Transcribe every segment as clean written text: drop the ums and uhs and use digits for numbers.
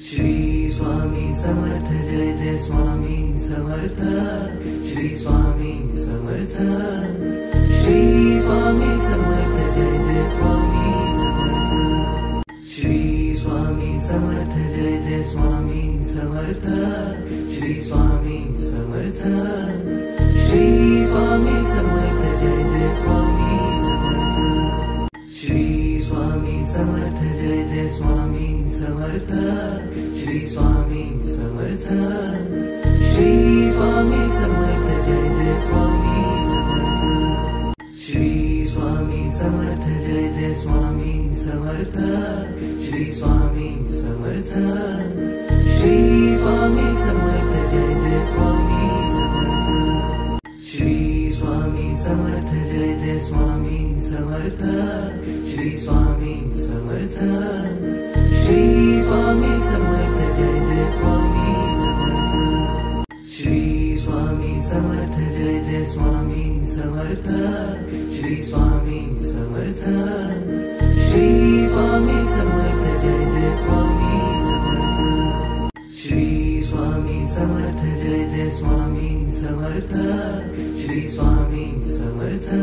Shri Swami Samarth Jai Jai Swami Samarth. Shri Swami Samarth. Shri Swami Samarth Jai Jai Swami Samarth. Shri Swami Samarth Jai Jai Swami Samarth. Shri Swami Samarth. Shri Swami Samarth Jai Jai Swami Samarth. Shri Swami Samarth Jai Jai Swami Samarth. Shri Swami Samarth. Shri Swami Samarth Jai Jai Swami Samarth. Shri Swami Samarth Jai Jai Swami Samarth. Shri Swami Samarth. Shri Swami Samarth Jai Jai Swami Samarth. Shri Swami Samarth Jai Jai Swami Samarth. Shri Swami Samarth. Shri Swami Samarth Jai Jai Swami Samarth. Shri Swami Samarth Jai Jai Swami Samarth. Shri Swami Samarth. Shri Swami Samarth Jai Jai Swami Samarth. Shri Swami Samarth Jai Jai Swami Samarth. Shri Swami Samarth.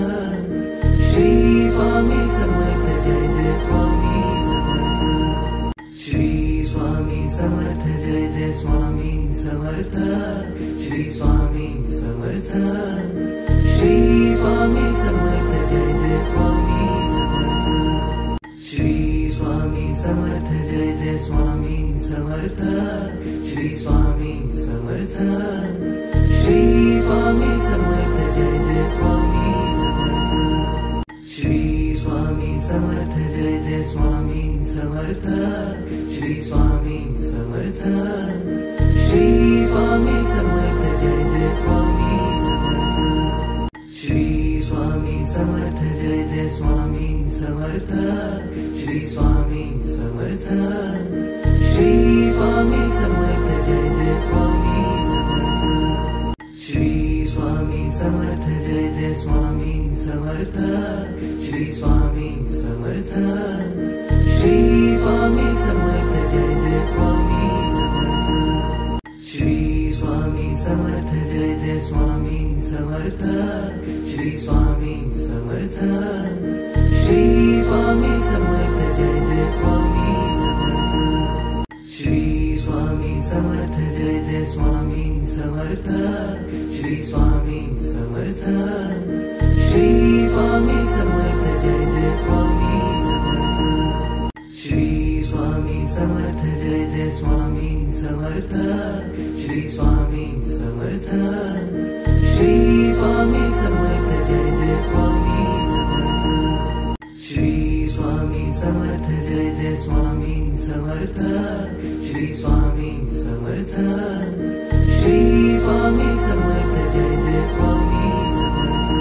Shri Swami Samarth Jai Jai Swami Samarth. Shri Swami Samarth Jai Jai Swami Samarth. Shri Swami Samarth. Shri Swami Samarth Jai Jai Swami Samarth. Shri Swami Samarth Jai Jai Swami Samarth. Shri Swami Samarth. Shri Swami Samarth Jai Jai Swami Samarth. Shri Swami Samarth Jai Jai Swami Samarth. Shri Swami Samarth. Shri Swami Samarth Jai Jai Swami Samarth. Shri Swami Samarth Jai Jai Swami Samarth. Shri Swami Samarth. Shri Swami Samarth Jai Jai Swami Samarth. Shri Swami Samarth Jai Jai Swami Samarth. Shri Swami Samarth. Shri Swami Samarth Jai Jai Swami Samarth. Shri Swami Samarth Jai Jai Swami Samarth. Shri Swami Samarth. Shri Swami Samarth Jai Jai Swami Samarth. Shri Swami Samarth Jai Jai Swami Samarth. Shri Swami Samarth. Shri Swami Samarth Jai Jai Swami Samarth. Shri Swami Samarth Jai Jai Swami Samarth. Shri Swami Samarth. Shri Swami Samarth Jai Jai Swami Samarth. Shri Swami Samarth Jai Jai Swami Samarth. Shri Swami Samarth. Shri Swami Samarth Jai Jai Swami Samarth.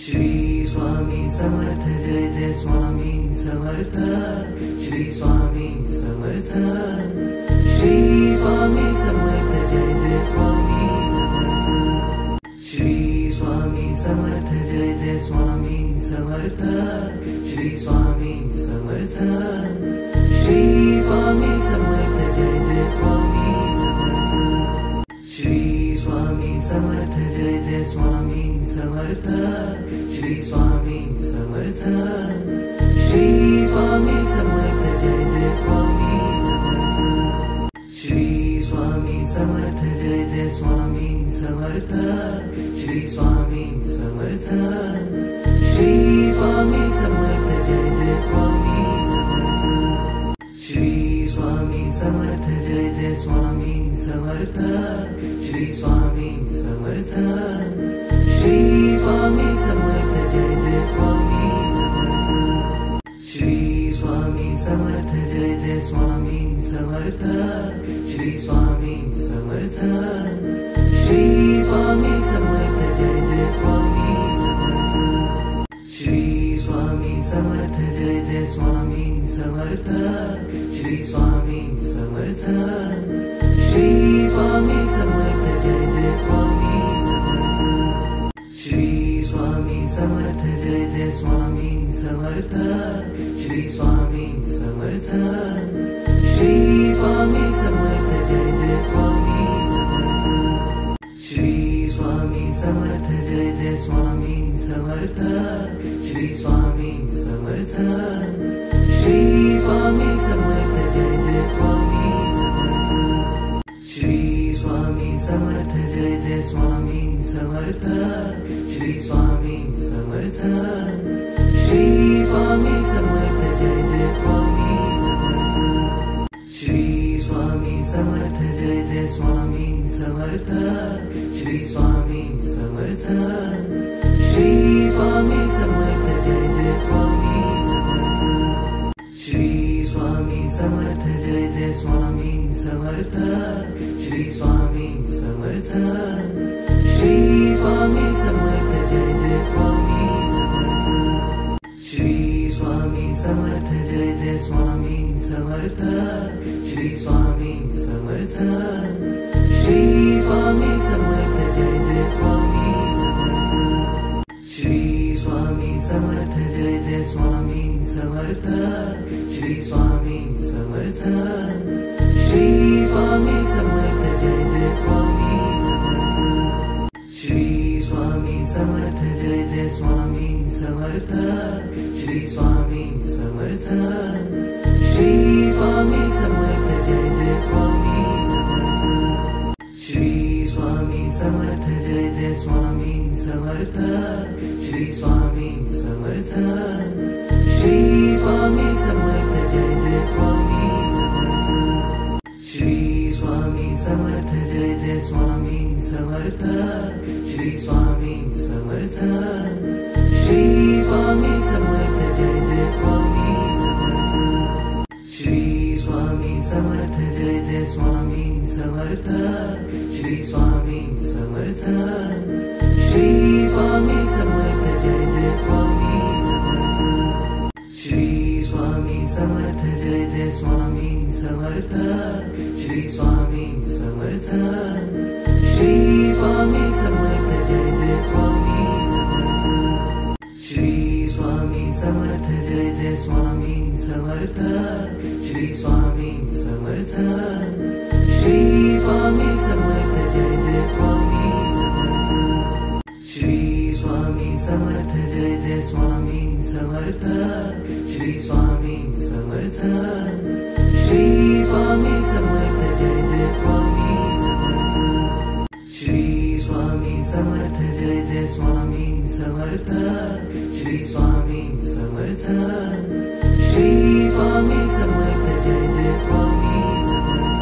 Shri Swami Samarth Jai Jai Swami Samarth. Shri Swami Samarth. Shri Swami Samarth Jai Jai Swami Samarth. Shri Swami Samarth Jai Jai Swami Samarth. Shri Swami Samarth. Shri Swami Samarth Jai Jai Swami Samarth. Shri Swami Samarth Jai Jai Swami Samarth. Shri Swami Samarth. Shri Swami Samarth Jai Jai Swami Samarth. Shri Swami Samarth Jai Jai Swami Samarth. Shri Swami Samarth. Shri Swami Samarth Jai Jai Swami Samarth. Shri Swami Samarth Jai Jai Swami Samarth. Shri Swami Samarth. Shri Swami Samarth Jai Jai Swami Samarth. Shri Swami Samarth Jai Jai Swami Samarth. Shri Swami Samarth. Shri Swami Samarth Jai Jai Swami Samarth. Shri Swami Samarth Jai Jai Swami Samarth. Shri Swami Samarth. Shri Swami Samarth Jai Jai Swami Samarth. Shri Swami Samarth Jai Jai Swami Samarth. Shri Swami Samarth. Shri Swami Samarth Jai Jai Swami Samarth. Shri Swami Samarth Jai Jai Swami Samarth. Shri Swami Samarth. Shri Swami Samarth Jai Jai Swami Samarth. Shri Swami Samarth Jai Jai Swami Samarth. Shri Swami Samarth. Shri Swami Samarth Jai Jai Swami Samarth. Shri Swami Samarth Jai Jai Swami Samarth. Shri Swami Samarth. Shri Swami Samarth Jai Jai Swami Samarth. Shri Swami Samarth Jai Jai Swami Samarth. Shri Swami Samarth. Shri Swami Samarth Jai Jai Swami Samarth. Shri Swami Samarth Jai Jai Swami Samarth. Shri Swami Samarth. Shri Swami Samarth Jai Jai Swami Samarth. Shri Swami Samarth Jai Jai Swami Samarth. Shri Swami Samarth. Shri Swami Samarth Jai Jai Swami Samarth. Shri Swami Samarth Jai Jai Swami Samarth. Shri Swami Samarth. Shri Swami Samarth Jai Jai Swami Samarth. Shri Swami Samarth Jai Jai Swami Samarth. Shri Swami Samarth. Shri Swami Samarth Jai Jai Swami Samarth. Shri Swami Samarth Jai Jai Swami Samarth. Shri Swami Samarth. Shri Swami Samarth Jai Jai Swami Samarth. Shri Swami Samarth Jai Jai Swami Samarth. Shri Swami Samarth. Shri Swami Samarth Jai Jai Swami Samarth. Shri Swami Samarth Jai Jai Swami Samarth. Shri Swami Samarth. Shri Swami Samarth Jai Jai Swami Samarth. Shri Swami Samarth Jai Jai Swami Samarth. Shri Swami Samarth. Shri Swami Samarth Jai Jai Swami Samarth. Shri Swami Samarth Jai Jai Swami Samarth. Shri Swami Samarth. Shri Swami Samarth Jai Jai Swami Samarth. Shri Swami Samarth Jai Jai Swami Samarth. Shri Swami Samarth. Shri Swami Samarth Jai Jai Swami Samarth.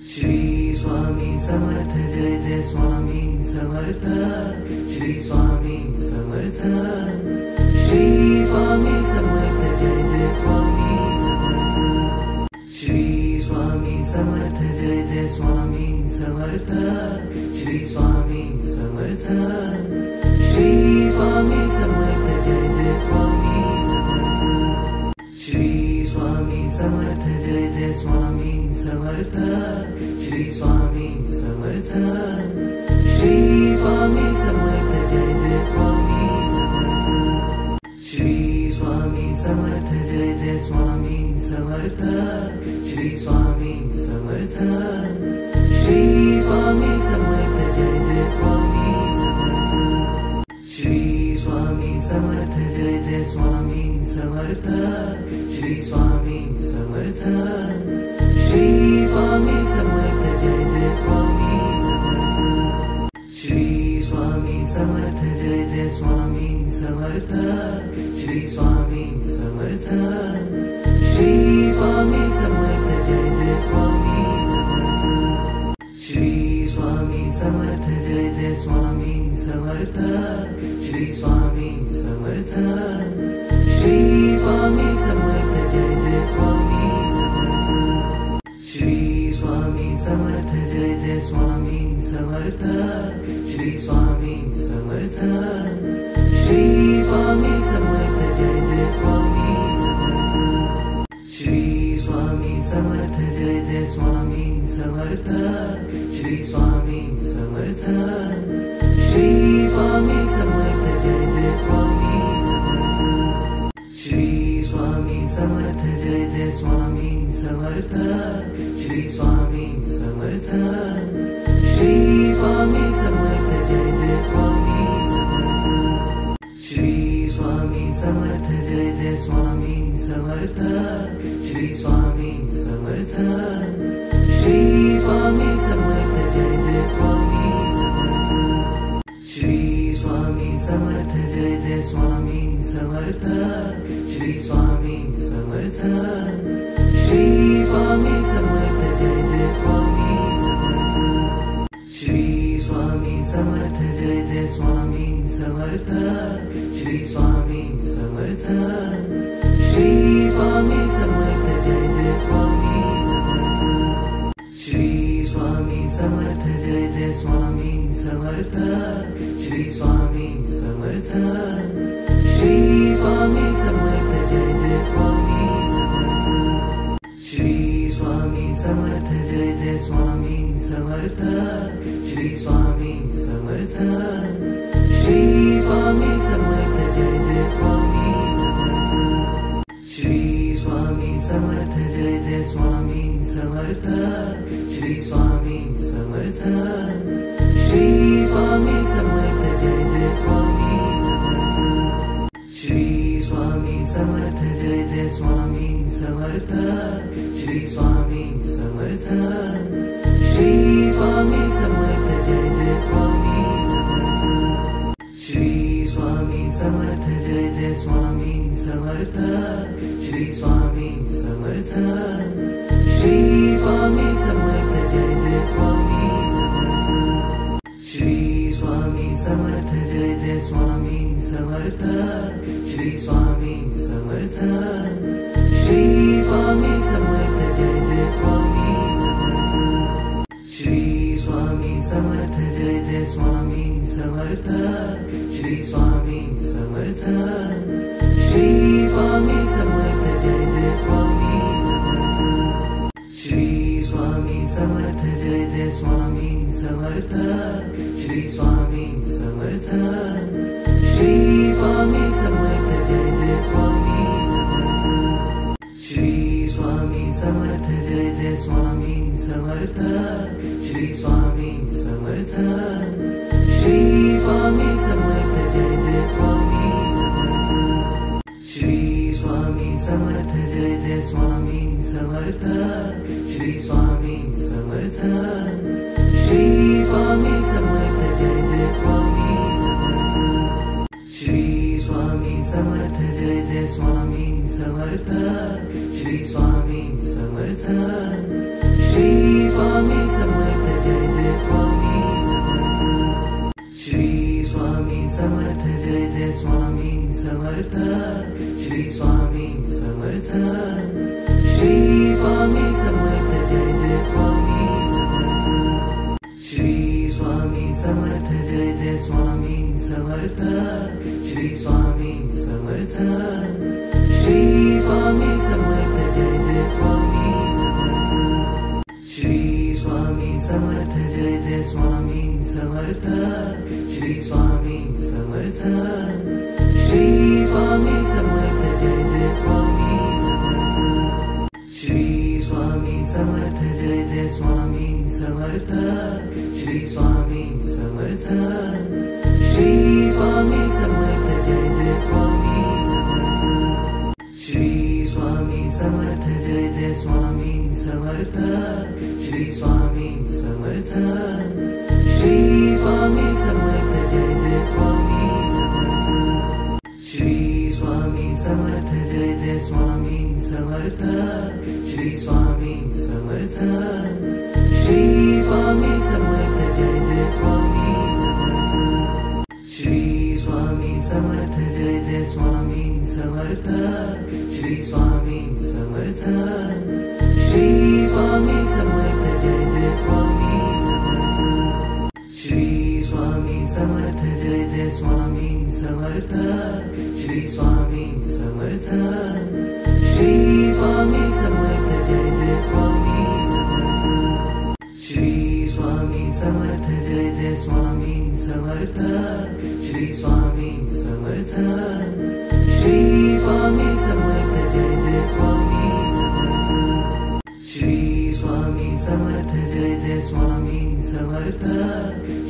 Shri Swami Samarth Jai Jai Swami Samarth. Shri Swami Samarth. Shri Swami Samarth Jai Jai Swami Samarth. Shri Swami Samarth Jai Jai Swami Samarth. Shri Swami Samarth. Shri Swami Samarth Jai Jai Swami Samarth. Shri Swami Samarth Jai Jai Swami Samarth. Shri Swami Samarth. Shri Swami Samarth Jai Jai Swami Samarth. Shri Swami Samarth Jai Jai Swami Samarth. Shri Swami Samarth. Shri Swami Samarth Jai Jai Swami Samarth. Shri Swami Samarth Jai Jai Swami Samarth. Shri Swami Samarth. Shri Swami Samarth Jai Jai Swami Samarth. Shri Swami Samarth Jai Jai Swami Samarth. Shri Swami Samarth. Shri Swami Samarth Jai Jai Swami Samarth. Shri Swami Samarth Jai Jai Swami Samarth. Shri Swami Samarth. Shri Swami Samarth Jai Jai Swami Samarth. Shri Swami Samarth Jai Jai Swami Samarth. Shri Swami Samarth. Shri Swami Samarth Jai Jai Swami Samarth. Shri Swami Samarth Jai Jai Swami Samarth. Shri Swami Samarth. Shri Swami Samarth Jai Jai Swami Samarth. Shri Swami Samarth Jai Jai Swami Samarth. Shri Swami Samarth, Shri Swami Samarth, Jai Jai Swami Samarth, Shri Swami Samarth, Jai Jai Swami Samarth, Shri Swami Samarth, Shri Swami Samarth, Jai Jai Swami Samarth, Shri Swami Samarth, Jai Jai Swami Samarth, Shri Swami Samarth, Shri Swami Samarth, Jai Jai Swami Samarth, Shri Swami Samarth, Jai Jai Swami Samarth, Shri Swami Samarth, Shri Swami Samarth, Jai Jai Swami Samarth, Shri Swami Samarth, Jai Jai Swami Samarth, Shri Swami Samarth, Shri Swami Samarth, Jai Jai Swami Samarth, Shri Swami Samarth, Jai Jai Swami Samarth, Shri Swami Samarth, Shri Swami Samarth, Jai Jai Swami Samarth, Shri Swami Samarth, Jai Jai Swami Samarth, Shri Swami Samarth, Shri Swami Samarth, Jai Jai Swami Samarth, Shri Swami Samarth, Jai Jai Swami Samarth, Shri Swami Samarth, Shri Swami Samarth, Jai Jai Swami Samarth, Shri Swami Samarth, Jai Jai Swami Samarth, Shri Swami Samarth, Shri Swami Samarth, Jai Jai Swami Samarth, Shri Swami Samarth, Jai Jai Swami Samarth, Shri Swami Samarth, Shri Swami Samarth, Jai Jai Swami Samarth, Shri Swami Samarth, Jai Jai Swami Samarth, Shri Swami Samarth, Shri Swami Samarth, Jai Jai Swami Samarth, Shri Swami Samarth, Jai Jai Swami Samarth, Shri Swami Samarth, Shri Swami Samarth, Jai Jai Swami Samarth, Shri Swami Samarth, Jai Jai Swami Samarth, Shri Swami Samarth, Shri Swami Samarth, Jai Jai Swami Samarth, Shri Swami Samarth, Jai Jai Swami Samarth, Shri Swami Samarth, Shri Swami Samarth, Jai Jai Swami Samarth, Shri Swami Samarth, Jai Jai Swami Samarth, Shri Swami Samarth, Shri Swami Samarth, Jai Jai Swami Samarth, Shri Swami Samarth, Jai Jai Swami Samarth, Shri Swami Samarth, Shri Swami Samarth, Jai Jai Swami Samarth, Shri Swami Samarth, Jai Jai Swami Samarth, Shri Swami Samarth, Shri Swami Samarth, Jai Jai Swami Samarth, Shri Swami Samarth, Jai Jai Swami Samarth, Shri Swami Samarth, Shri Swami Samarth, Jai Jai Swami Samarth, Shri Swami Samarth, Jai Jai Swami Samarth, Shri Swami Samarth, Shri Swami Samarth, Jai Jai Swami Samarth, Shri Swami Samarth, Jai Jai Swami Samarth, Shri Swami Samarth, Shri Swami Samarth, Jai Jai Swami Samarth, Shri Swami Samarth, Jai Jai Swami Samarth, Shri Swami Samarth, Shri Swami Samarth, Jai Jai Swami Samarth, Shri Swami Samarth, Jai Jai Swami Samarth, Shri Swami Samarth, Shri Swami Samarth, Jai Jai Swami Samarth, Shri Swami Samarth, Jai Jai Swami Samarth, Shri Swami Samarth, Shri Swami Samarth, Jai Jai Swami Samarth, Shri Swami Samarth, Jai Jai Swami Samarth, Shri Swami Samarth, Shri Swami Samarth, Jai Jai Swami Samarth, Shri Swami Samarth Jai Jai Swami Samarth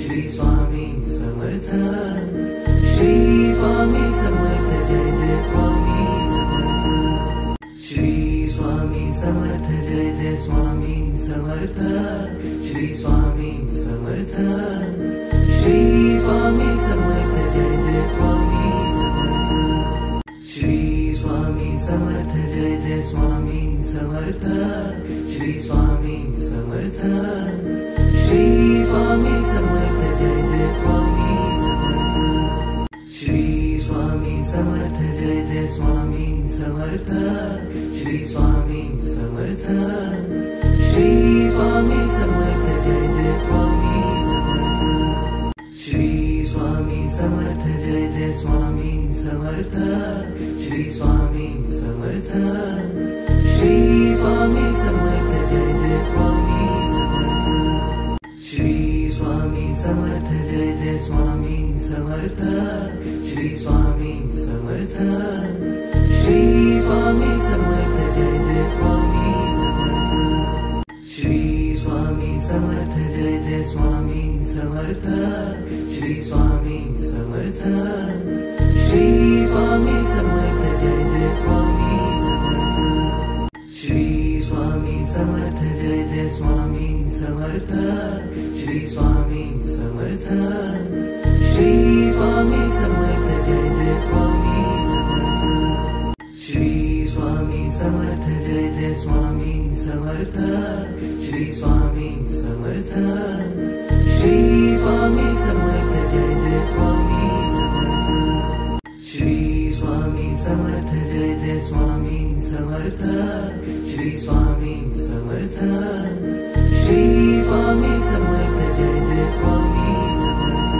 Shri Swami Samarth Shri Swami Samarth Jai Jai Swami Samarth Shri Swami Samarth Jai Jai Swami Samarth Shri Swami Samarth Shri Swami Samarth Jai Jai Swami Samarth Shri Swami Samarth Jai Jai Swami Samarth Shri Swami Samarth Shri Swami Samarth Jai Jai Swami Samarth Shri Swami Samarth Jai Jai Swami Samarth Shri Swami Samarth Shri Swami Samarth Jai Jai Swami Samarth Shri Swami Samarth Jai Jai Swami Samarth Shri Swami Samarth Shri Swami Samarth Jai Jai Swami Samarth Shri Swami Samarth Jai Jai Swami Samarth Shri Swami Samarth Shri Swami Samarth Jai Jai Swami Samarth Shri Swami Samarth Jai Jai Swami Samarth Shri Swami Samarth Shri Swami Samarth Jai Jai Swami Samarth Shri Swami Samarth Jai Jai Swami Samarth Shri Swami Samarth Shri Swami Samarth Jai Jai Swami Samarth Shri Swami Samarth Jai Jai Swami Samarth Shri Swami Samarth Shri Swami Samarth Jai Jai Swami Samarth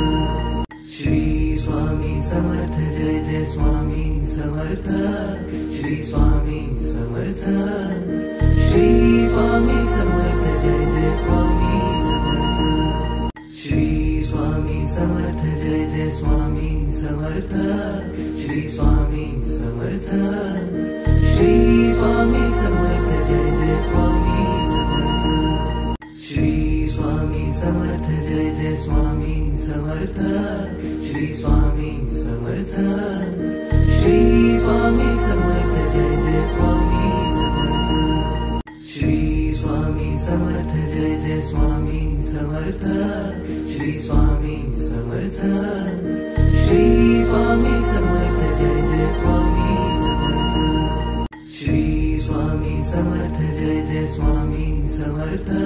Shri Swami Samarth Jai Jai Swami Samarth Shri Swami Samarth Shri Swami Samarth Jai Jai Swami Samarth Shri Swami Samarth Jai Jai Swami Samarth Shri Swami Samarth Shri Swami Samarth Jai Jai Swami Samarth Shri Swami Samarth Jai Jai Swami Samarth Shri Swami Samarth Shri Swami Samarth Jai Jai Swami Samarth Shri Swami Samarth Jai Jai Swami Samarth Shri Swami Samarth Shri Swami Samarth Jai Jai Swami Samarth Shri Swami Samarth Jai Jai Swami Samarth Shri Swami Samarth Shri Swami Samarth Jai Jai Swami Samarth Shri Swami Samarth Jai Jai Swami Samarth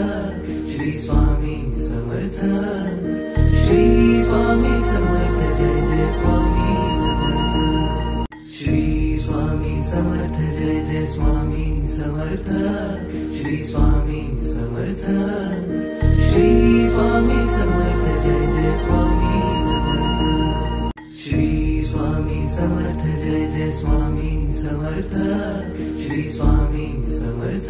Shri Swami Samarth Shri Swami Samarth Jai Jai Swami Samarth Shri Swami Samarth Jai Jai Swami Samarth Shri Swami Samarth Shri Swami Samarth Jai Jai Swami Samarth Shri Swami Samarth Jai Jai Swami Samarth Shri Swami Samarth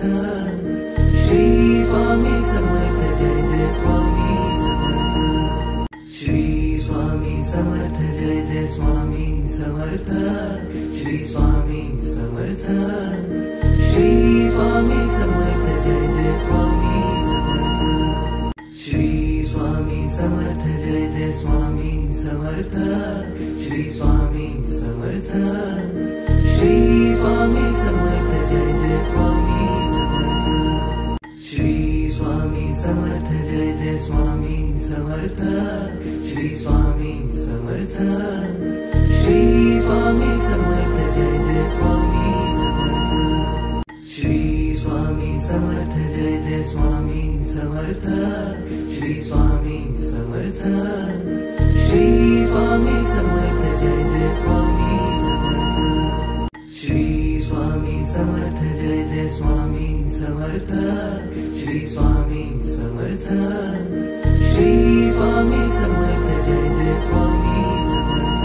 Shri Swami Samarth Jai Jai Swami Samarth Shri Swami Samarth Jai Jai Swami Samarth Shri Swami Samarth Shri Swami Samarth Jai Jai Swami Samarth Shri Swami Samarth Jai Jai Swami Samarth Shri Swami Samarth Shri Swami Samarth Jai Jai Swami Samarth Shri Swami Samarth Jai Jai Swami Samarth Shri Swami Samarth Shri Swami Samarth Jai Jai Swami Samarth Shri Swami Samarth Jai Jai Swami Samarth Shri Swami Samarth Shri Swami Samarth Jai Jai Swami Samarth Shri Swami Samarth Jai Jai Swami Samarth Shri Swami Samarth Shri Swami Samarth Jai Jai Swami Samarth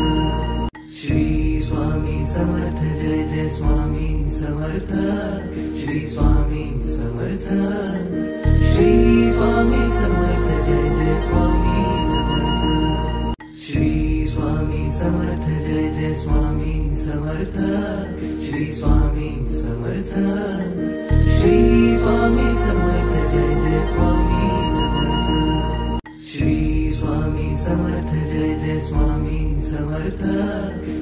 Shri Swami Samarth Jai Jai Swami Samarth Shri Swami Samarth Shri Swami Samarth Jai Jai Swami Samarth Shri Swami Samarth Jai Jai Swami Samarth Shri Swami Samarth Shri Swami Samarth Jai Jai Swami Samarth. Shri Swami Samarth Jai Jai Swami Samarth.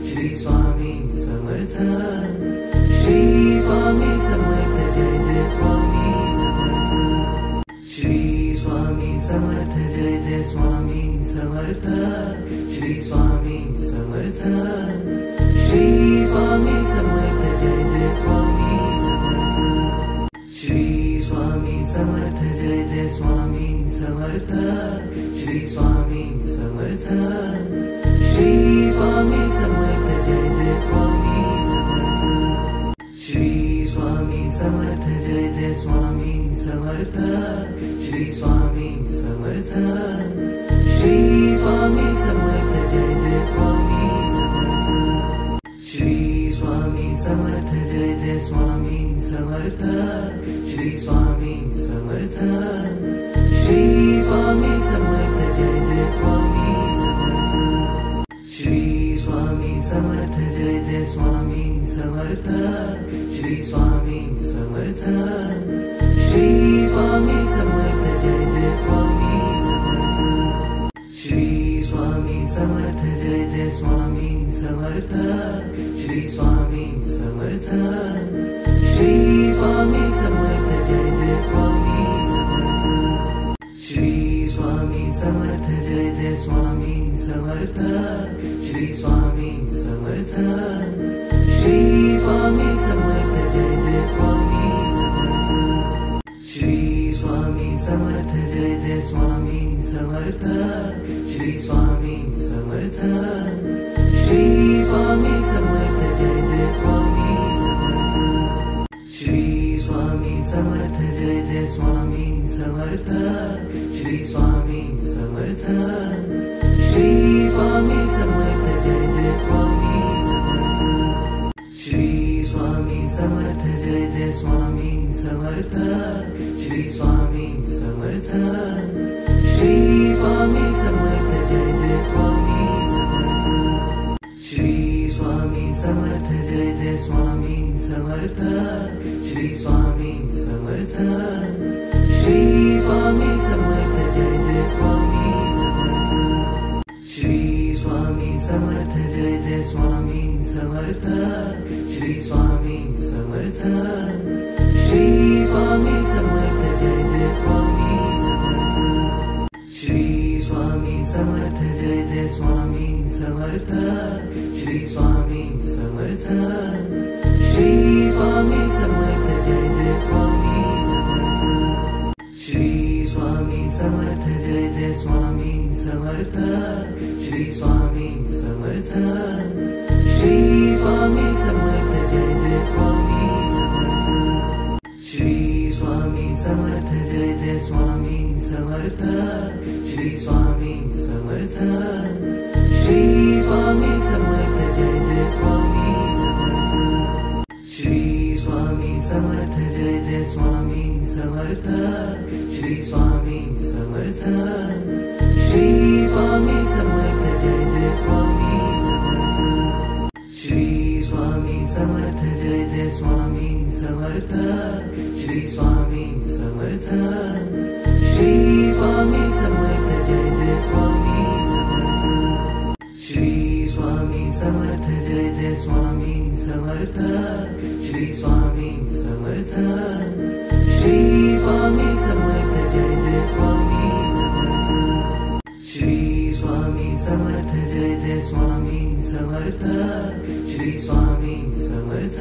Shri Swami Samarth. Shri Swami Samarth Jai Jai Swami Samarth. Shri Swami Samarth Jai Jai Swami Samarth. Shri Swami Samarth. Shri Swami Samarth Jai Jai Swami Samarth. Shri Swami Samarth Jai Jai Swami Samarth. Shri Swami Samarth. Shri Swami Samarth Jai Jai Swami Samarth. Shri Swami Samarth Jai Jai Swami Samarth. Shri Swami Samarth. Shri Swami Samarth Jai Jai Swami Samarth. Shri Swami Samarth Jai Jai Swami Samarth. Shri Swami Samarth. Shri Swami Samarth Jai Jai Swami Samarth. Shri Swami Samarth Jai Jai Swami Samarth. Shri Swami Samarth. Shri Swami Samarth Jai Jai Swami Samarth. Shri Swami Samarth Jai Jai Swami Samarth. Shri Swami Samarth. Shri Swami Samarth Jai Jai Swami Samarth. Shri Swami Samarth Jai Jai Swami Samarth. Shri Swami Samarth. Shri Swami Samarth Jai Jai Swami Samarth. Shri Swami Samarth Jai Jai Swami Samarth. Shri Swami Samarth. Shri Swami Samarth Jai Jai Swami Samarth. Shri Swami Samarth Jai Jai Swami Samarth. Shri Swami Samarth. Shri Swami Samarth Jai Jai Swami Samarth. Shri Swami Samarth Jai Jai Swami Samarth. Shri Swami Samarth. Shri Swami Samarth Jai Jai Swami Samarth. Shri Swami Samarth Jai Jai Swami Samarth. Shri Swami Samarth. Shri Swami Samarth Jai Jai Swami Samarth. Shri Swami Samarth Jai Jai Swami Samarth. Shri Swami Samarth. Shri Swami Samarth Jai Jai Swami Samarth. Shri Swami Samarth Jai Jai Swami Samarth. Shri Swami Samarth. Shri Swami Samarth Jai Jai Swami Samarth. Shri Swami Samarth Jai Jai Swami Samarth. Shri Swami Samarth. Shri Swami Samarth Jai Jai Swami Samarth. Shri Swami Samarth Jai Jai Swami Samarth. Shri Swami Samarth. Shri Swami Samarth Jai Jai Swami Samarth. Shri Swami Samarth Jai Jai Swami Samarth. Shri Swami Samarth. Shri Swami Samarth Jai Jai Swami Samarth. Shri Swami Samarth Jai Jai Swami Samarth. Shri Swami Samarth. Shri Swami Samarth Jai Jai Swami Samarth. Shri Swami Samarth Jai Jai Swami Samarth. Shri Swami Samarth. Shri Swami Samarth Jai Jai Swami Samarth. Shri Swami Samarth Jai Jai Swami Samarth. Shri Swami Samarth.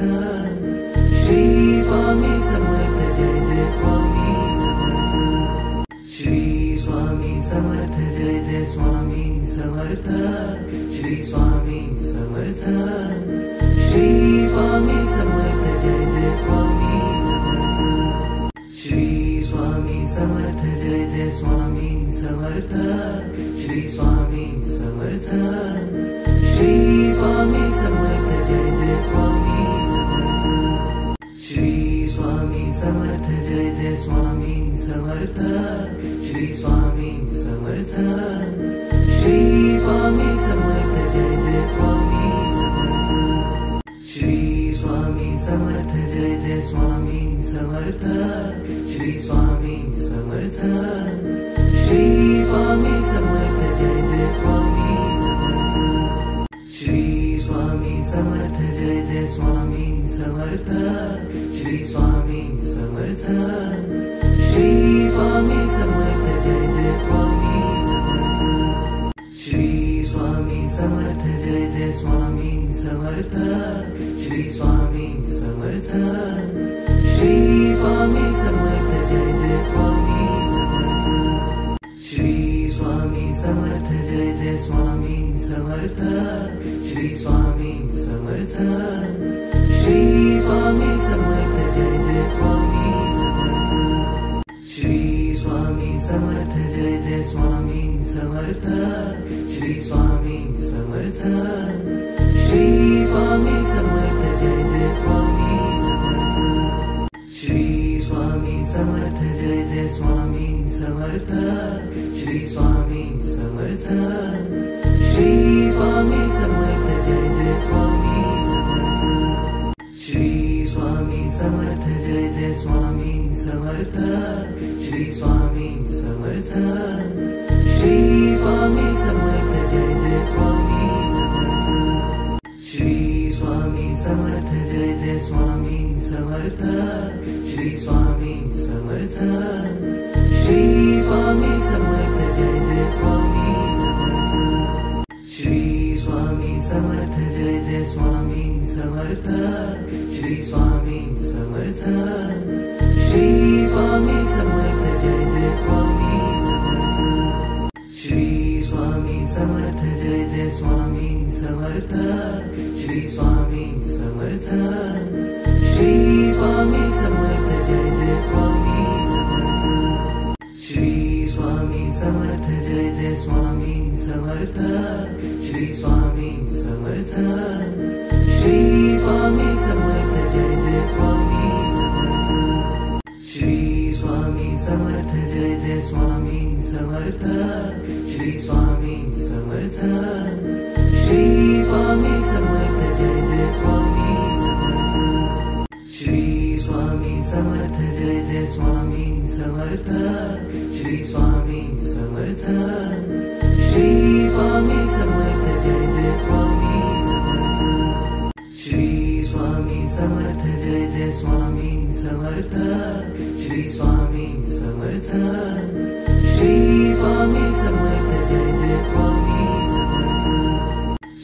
Shri Swami Samarth Jai Jai Swami Samarth. Shri Swami Samarth Jai Jai Swami Samarth. Shri Swami Samarth. Shri Swami Samarth Jai Jai Swami Samarth. Shri Swami Samarth Jai Jai Swami Samarth. Shri Swami Samarth. Shri Swami Samarth Jai Jai Swami Samarth. Shri Swami Samarth Jai Jai Swami Samarth. Shri Swami Samarth. Shri Swami Samarth Jai Jai Swami Samarth. Shri Swami Samarth Jai Jai Swami Samarth. Shri Swami Samarth, Shri Swami Samarth Jai Jai Swami Samarth, Shri Swami Samarth Jai Jai Swami Samarth, Shri Swami Samarth, Shri Swami Samarth Jai Jai Swami Samarth, Shri Swami Samarth Jai Jai Swami Samarth, Shri Swami Samarth, Shri Swami Samarth Jai Jai Swami Samarth, Shri Swami Samarth Jai Jai Swami Samarth, Shri Swami Samarth, Shri Swami Samarth Jai Jai Swami Samarth, Shri Swami Samarth Jai Jai Swami Samarth, Shri Swami Samarth, Shri Swami Samarth Jai Jai Swami Samarth, Shri Swami Samarth Jai Jai Swami Samarth, Shri Swami Samarth, Shri Swami Samarth Jai Jai Swami Samarth, Shri Swami Samarth Jai Jai Swami Samarth, Shri Swami Samarth, Shri Swami Samarth Jai Jai Swami Samarth, Shri Swami Samarth Jai Jai Swami Samarth, Shri Swami Samarth, Shri Swami Samarth Jai Jai Swami Samarth, Shri Swami Samarth Jai Jai Swami Samarth, Shri Swami Samarth, Shri Swami Samarth Jai Jai Swami Samarth, Shri Swami Samarth Jai Jai Swami Samarth, Shri Swami Samarth, Shri Swami Samarth Jai Jai Swami Samarth, Shri Swami Samarth Jai Jai Swami Samarth, Shri Swami Samarth, Shri Swami Samarth Jai Jai Swami Samarth, Shri Swami Samarth Jai Jai Swami Samarth, Shri Swami Samarth, Shri Swami Samarth Jai Jai Swami Samarth, Shri Swami Samarth Jai Jai Swami Samarth, Shri Swami Samarth, Shri Swami Samarth Jai Jai Swami Samarth, Shri Swami Samarth Jai Jai Swami Samarth, Shri Swami Samarth, Shri Swami Samarth Jai Jai Swami Samarth,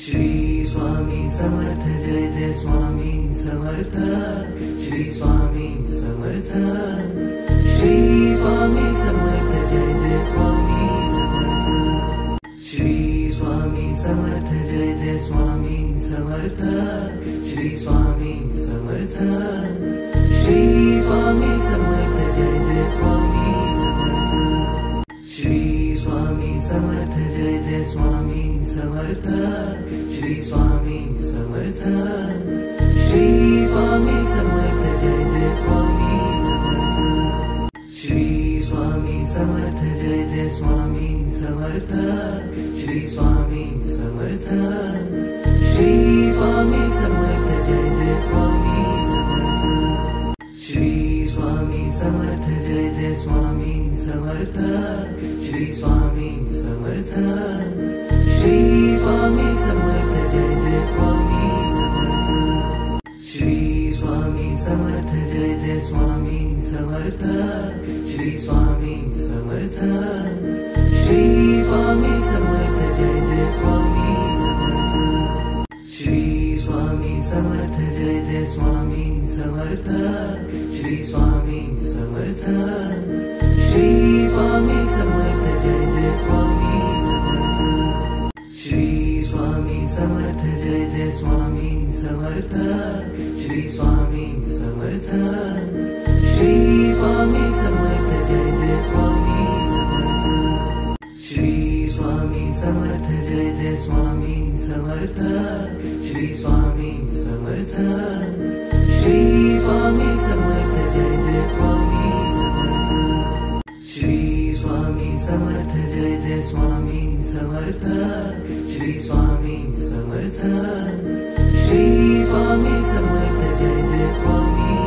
Shri Swami Samarth Jai Jai Swami Samarth, Shri Swami Samarth, Shri Swami Samarth Jai Jai Swami Samarth, Shri Swami Samarth Jai Jai Swami Samarth, Shri Swami Samarth, Shri Swami Samarth Jai Jai Swami Samarth, Shri Swami Samarth Jai Jai Swami Samarth, Shri Swami Samarth, Shri Swami Samarth Jai Jai Swami Samarth, Shri Swami Samarth Jai Jai Swami Samarth, Shri Swami Samarth, Shri Swami Samarth Jai Jai Swami Samarth, Shri Swami Samarth Jai Jai Swami Samarth, Shri Swami Samarth, Shri Swami Samarth Jai Jai Swami Samarth, Shri Swami Samarth Jai Jai Swami Samarth, Shri Swami Samarth, Shri Swami Samarth Jai Jai Swami Samarth, Shri Swami Samarth Jai Jai Swami Samarth, Shri Swami Samarth, Shri Swami Samarth Jai Jai Swami Samarth, Shri Swami Samarth Jai Jai Swami Samarth, Shri Swami Samarth, Shri Swami Samarth Jai Jai Swami Samarth, Shri Swami Samarth Jai Jai Swami Samarth, Shri Swami Samarth, Shri Swami Samarth Jai Jai Swami Samarth, Shri Swami Samarth Jai Jai Swami Samarth, Shri Swami Samarth, Shri Swami Samarth Jai Jai Swami